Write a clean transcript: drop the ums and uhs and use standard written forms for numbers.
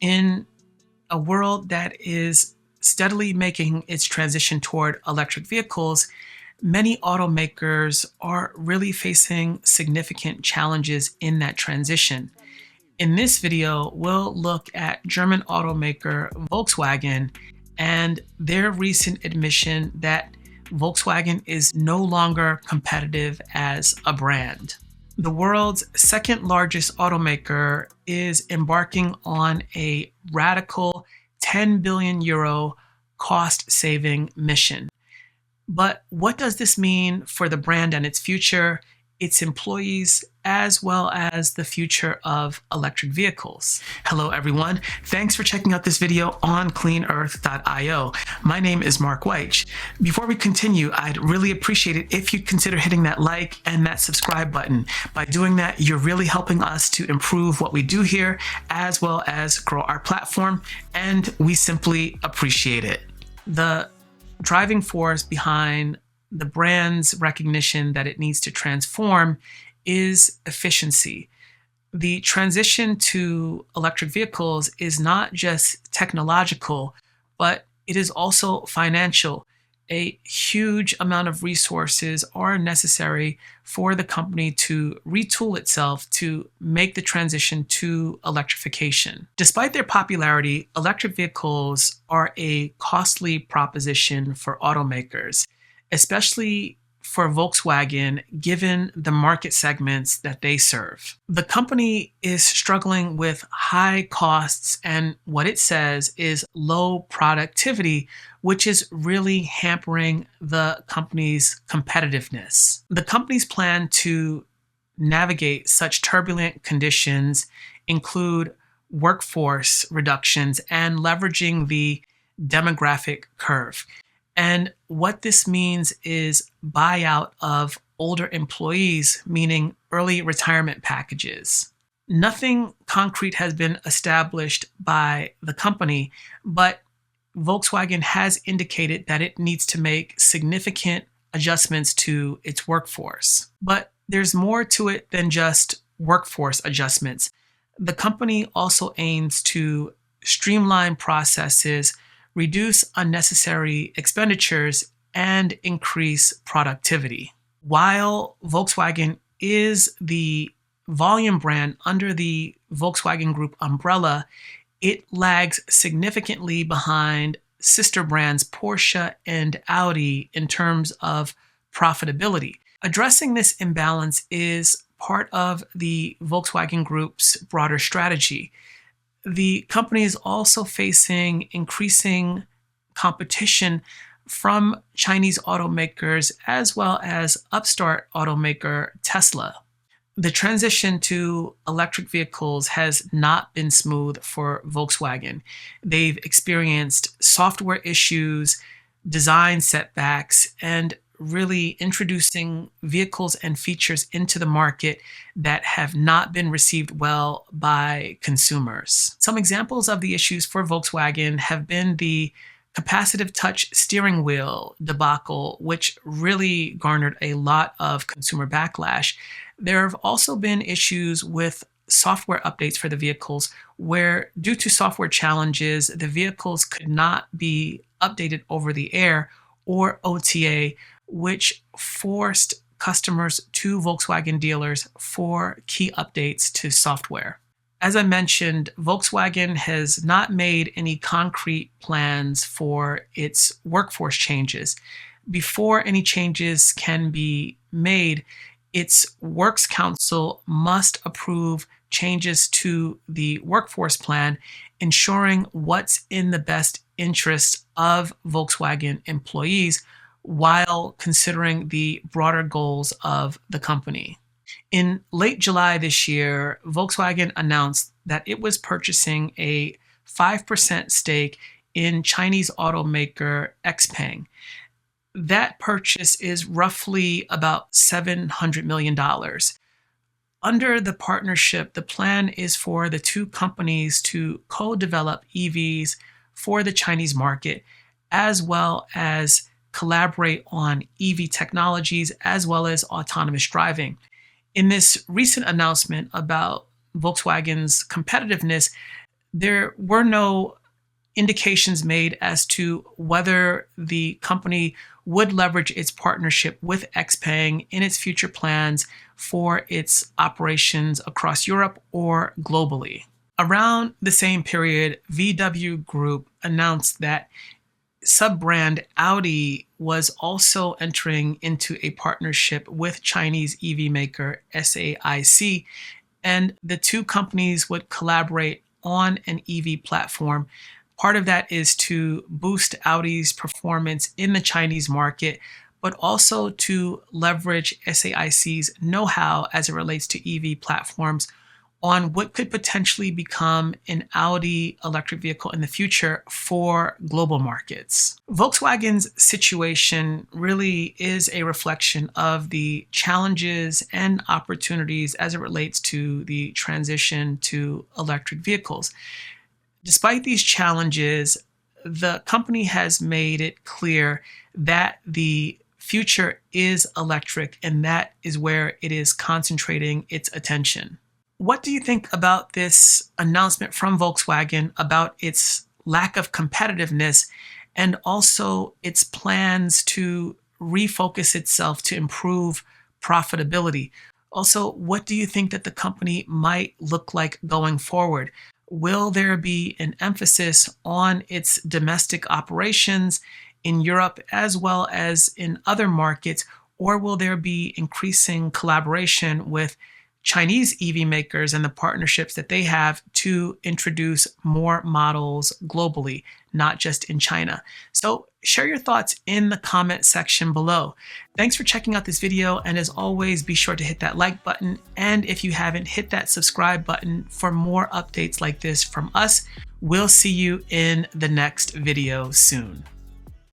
In a world that is steadily making its transition toward electric vehicles, many automakers are really facing significant challenges in that transition. In this video, we'll look at German automaker Volkswagen and their recent admission that Volkswagen is no longer competitive as a brand. The world's second largest automaker is embarking on a radical 10 billion euro cost-saving mission. But what does this mean for the brand and its future, its employees, as well as the future of electric vehicles? Hello, everyone. Thanks for checking out this video on cleanearth.io. My name is Mark Weich. Before we continue, I'd really appreciate it if you'd consider hitting that like and that subscribe button. By doing that, you're really helping us to improve what we do here, as well as grow our platform, and we simply appreciate it. The driving force behind the brand's recognition that it needs to transform is efficiency. The transition to electric vehicles is not just technological, but it is also financial. A huge amount of resources are necessary for the company to retool itself to make the transition to electrification. Despite their popularity, electric vehicles are a costly proposition for automakers, especially for Volkswagen, given the market segments that they serve. The company is struggling with high costs and what it says is low productivity, which is really hampering the company's competitiveness. The company's plan to navigate such turbulent conditions include workforce reductions and leveraging the demographic curve. And what this means is buyout of older employees, meaning early retirement packages. Nothing concrete has been established by the company, but Volkswagen has indicated that it needs to make significant adjustments to its workforce. But there's more to it than just workforce adjustments. The company also aims to streamline processes, reduce unnecessary expenditures, and increase productivity. While Volkswagen is the volume brand under the Volkswagen Group umbrella, it lags significantly behind sister brands Porsche and Audi in terms of profitability. Addressing this imbalance is part of the Volkswagen Group's broader strategy. The company is also facing increasing competition from Chinese automakers as well as upstart automaker Tesla. The transition to electric vehicles has not been smooth for Volkswagen. They've experienced software issues, design setbacks, and really introducing vehicles and features into the market that have not been received well by consumers. Some examples of the issues for Volkswagen have been the capacitive touch steering wheel debacle, which really garnered a lot of consumer backlash. There have also been issues with software updates for the vehicles where, due to software challenges, the vehicles could not be updated over the air or OTA, which forced customers to Volkswagen dealers for key updates to software. As I mentioned, Volkswagen has not made any concrete plans for its workforce changes. Before any changes can be made, its Works Council must approve changes to the workforce plan, ensuring what's in the best interest of Volkswagen employees while considering the broader goals of the company. In late July this year, Volkswagen announced that it was purchasing a 5% stake in Chinese automaker XPeng. That purchase is roughly about $700 million. Under the partnership, the plan is for the two companies to co-develop EVs for the Chinese market, as well as collaborate on EV technologies, as well as autonomous driving. In this recent announcement about Volkswagen's competitiveness, There were no indications made as to whether the company would leverage its partnership with XPeng in its future plans for its operations across Europe or globally. Around the same period, VW Group announced that sub-brand Audi was also entering into a partnership with Chinese EV maker SAIC, and the two companies would collaborate on an EV platform. Part of that is to boost Audi's performance in the Chinese market, but also to leverage SAIC's know-how as it relates to EV platforms on what could potentially become an Audi electric vehicle in the future for global markets. Volkswagen's situation really is a reflection of the challenges and opportunities as it relates to the transition to electric vehicles. Despite these challenges, the company has made it clear that the future is electric, and that is where it is concentrating its attention. What do you think about this announcement from Volkswagen about its lack of competitiveness and also its plans to refocus itself to improve profitability? Also, what do you think that the company might look like going forward? Will there be an emphasis on its domestic operations in Europe as well as in other markets, or will there be increasing collaboration with Chinese EV makers and the partnerships that they have to introduce more models globally, not just in China? So share your thoughts in the comment section below. Thanks for checking out this video, and as always, be sure to hit that like button, and if you haven't, hit that subscribe button for more updates like this from us. We'll see you in the next video soon.